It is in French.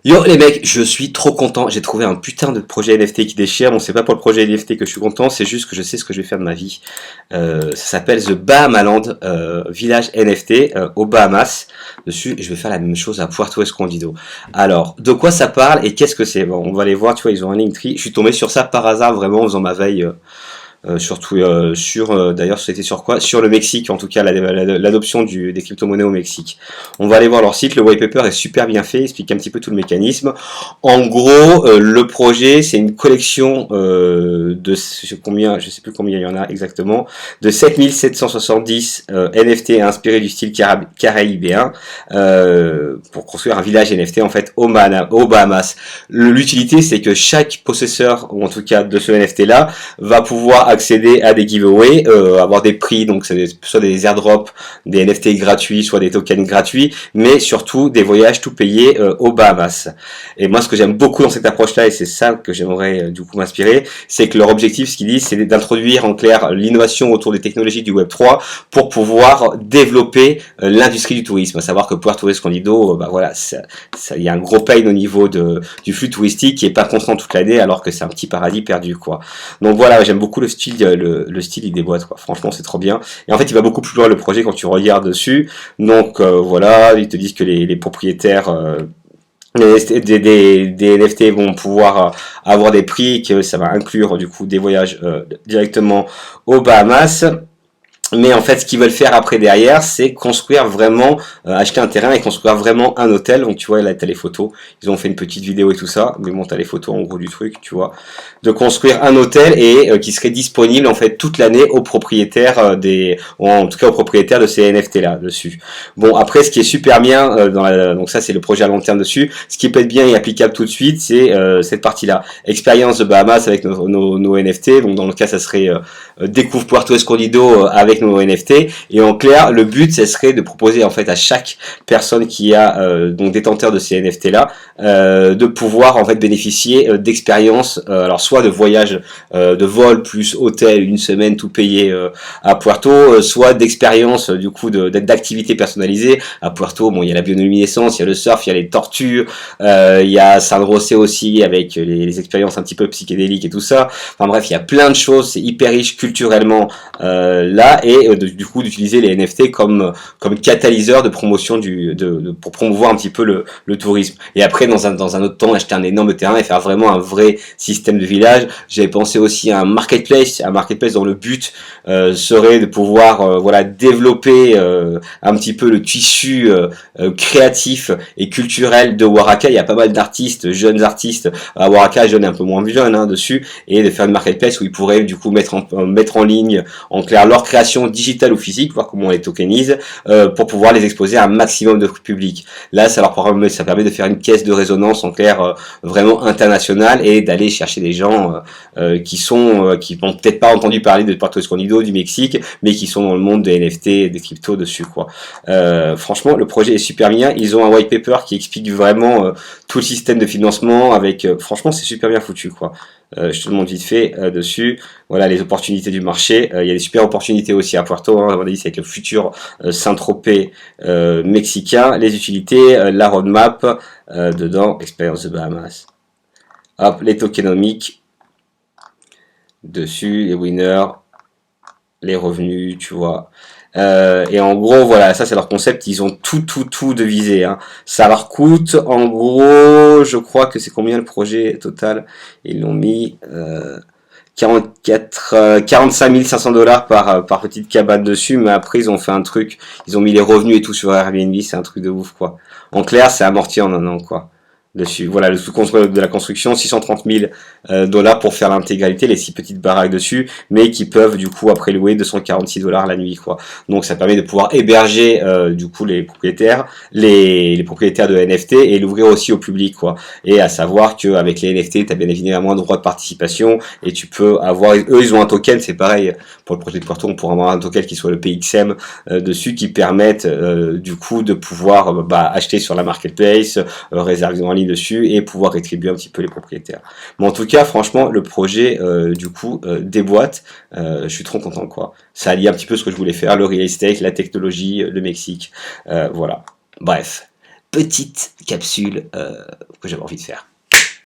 Yo les mecs, je suis trop content, j'ai trouvé un putain de projet NFT qui déchire. Bon, c'est pas pour le projet NFT que je suis content, c'est juste que je sais ce que je vais faire de ma vie. Ça s'appelle The Bahamaland, village NFT aux Bahamas. Dessus, je vais faire la même chose à Puerto Escondido. Alors, de quoi ça parle et qu'est-ce que c'est? Bon, on va aller voir, tu vois, ils ont un Linktree. Je suis tombé sur ça par hasard, vraiment, en faisant ma veille. Surtout sur d'ailleurs c'était sur quoi, sur le Mexique, en tout cas l'adoption des crypto-monnaies au Mexique. On va aller voir leur site. Le white paper est super bien fait, il explique un petit peu tout le mécanisme. En gros, le projet, c'est une collection je sais plus combien il y en a exactement, de 7770 NFT inspirés du style caraïbéen, pour construire un village NFT en fait aux Bahamas. L'utilité, c'est que chaque possesseur, ou en tout cas de ce NFT là, va pouvoir accéder à des giveaways, avoir des prix, donc c'est soit des airdrops, des NFT gratuits, soit des tokens gratuits, mais surtout des voyages tout payés aux Bahamas. Et moi, ce que j'aime beaucoup dans cette approche-là, et c'est ça que j'aimerais du coup m'inspirer, c'est que leur objectif, ce qu'ils disent, c'est d'introduire en clair l'innovation autour des technologies du Web3 pour pouvoir développer l'industrie du tourisme. À savoir que Puerto Escondido, bah voilà, il y a un gros pain au niveau du flux touristique qui est pas constant toute l'année, alors que c'est un petit paradis perdu, quoi. Donc voilà, j'aime beaucoup le style, le style il déboîte, quoi. Franchement, c'est trop bien. Et en fait, il va beaucoup plus loin le projet quand tu regardes dessus. Donc voilà, ils te disent que les propriétaires des NFT vont pouvoir avoir des prix, que ça va inclure du coup des voyages directement aux Bahamas. Mais en fait, ce qu'ils veulent faire après derrière, c'est construire vraiment, acheter un terrain et construire vraiment un hôtel. Donc tu vois, là t'as les photos. Ils ont fait une petite vidéo et tout ça. Mais bon, t'as les photos en gros du truc, tu vois. De construire un hôtel et qui serait disponible en fait toute l'année aux propriétaires ou en tout cas aux propriétaires de ces NFT là dessus. Bon, après, ce qui est super bien donc ça c'est le projet à long terme dessus. Ce qui peut être bien et applicable tout de suite, c'est cette partie-là. Expérience de Bahamas avec nos NFT. Donc dans le cas, ça serait découvre Puerto Escondido avec nos NFT, et en clair le but ce serait de proposer en fait à chaque personne qui a donc détenteur de ces NFT là de pouvoir en fait bénéficier d'expériences, alors soit de voyage de vol plus hôtel une semaine tout payé à Puerto, soit d'expériences du coup d'activités personnalisées à Puerto. Bon, il y a la bioluminescence, il y a le surf, il y a les tortues, il y a San José aussi avec les expériences un petit peu psychédéliques et tout ça. Enfin bref, il y a plein de choses, c'est hyper riche culturellement là, et du coup d'utiliser les NFT comme catalyseur de promotion pour promouvoir un petit peu le tourisme. Et après dans un autre temps acheter un énorme terrain et faire vraiment un vrai système de village. J'avais pensé aussi à un marketplace dont le but serait de pouvoir voilà développer un petit peu le tissu créatif et culturel de Waraka. Il y a pas mal d'artistes, jeunes artistes à Waraka, jeunes et un peu moins jeunes hein, dessus, et de faire une marketplace où ils pourraient du coup mettre en ligne en clair leur création digitale ou physique, voir comment on les tokenise, pour pouvoir les exposer à un maximum de public. Là, ça permet de faire une caisse de résonance en clair vraiment internationale, et d'aller chercher des gens qui n'ont peut-être pas entendu parler de Puerto Escondido, du Mexique, mais qui sont dans le monde des NFT, des cryptos dessus, quoi. Franchement, le projet est super bien. Ils ont un white paper qui explique vraiment tout le système de financement avec, franchement, c'est super bien foutu, quoi. Je te le montre vite fait dessus. Voilà les opportunités du marché. Il y a des super opportunités aussi à Puerto. Hein, à mon avis, c'est avec le futur Saint-Tropez mexicain. Les utilités, la roadmap dedans, expérience de Bahamas. Hop, les tokenomiques dessus, les winners, les revenus, tu vois. Et en gros, voilà, ça c'est leur concept, ils ont tout devisé, hein. Ça leur coûte, en gros, je crois que c'est combien le projet total? Ils l'ont mis 45 500 dollars par petite cabane dessus, mais après ils ont fait un truc, ils ont mis les revenus et tout sur Airbnb, c'est un truc de ouf, quoi. En clair, c'est amorti en un an, quoi. Dessus. Voilà, le coût de la construction, 630 000 dollars pour faire l'intégralité, les 6 petites baraques dessus, mais qui peuvent du coup après louer 246 dollars la nuit, quoi. Donc ça permet de pouvoir héberger du coup les propriétaires, les propriétaires de NFT, et l'ouvrir aussi au public, quoi. Et à savoir qu'avec les NFT, tu as bien évidemment un droit de participation, et tu peux avoir, eux ils ont un token, c'est pareil pour le projet de Puerto, on pourra avoir un token qui soit le PXM dessus, qui permettent du coup de pouvoir acheter sur la marketplace, réserver en ligne dessus, et pouvoir rétribuer un petit peu les propriétaires. Mais en tout cas, franchement, le projet du coup déboîte. Je suis trop content, quoi. Ça allie un petit peu ce que je voulais faire, le real estate, la technologie, le Mexique, voilà. Bref. petite capsule que j'avais envie de faire.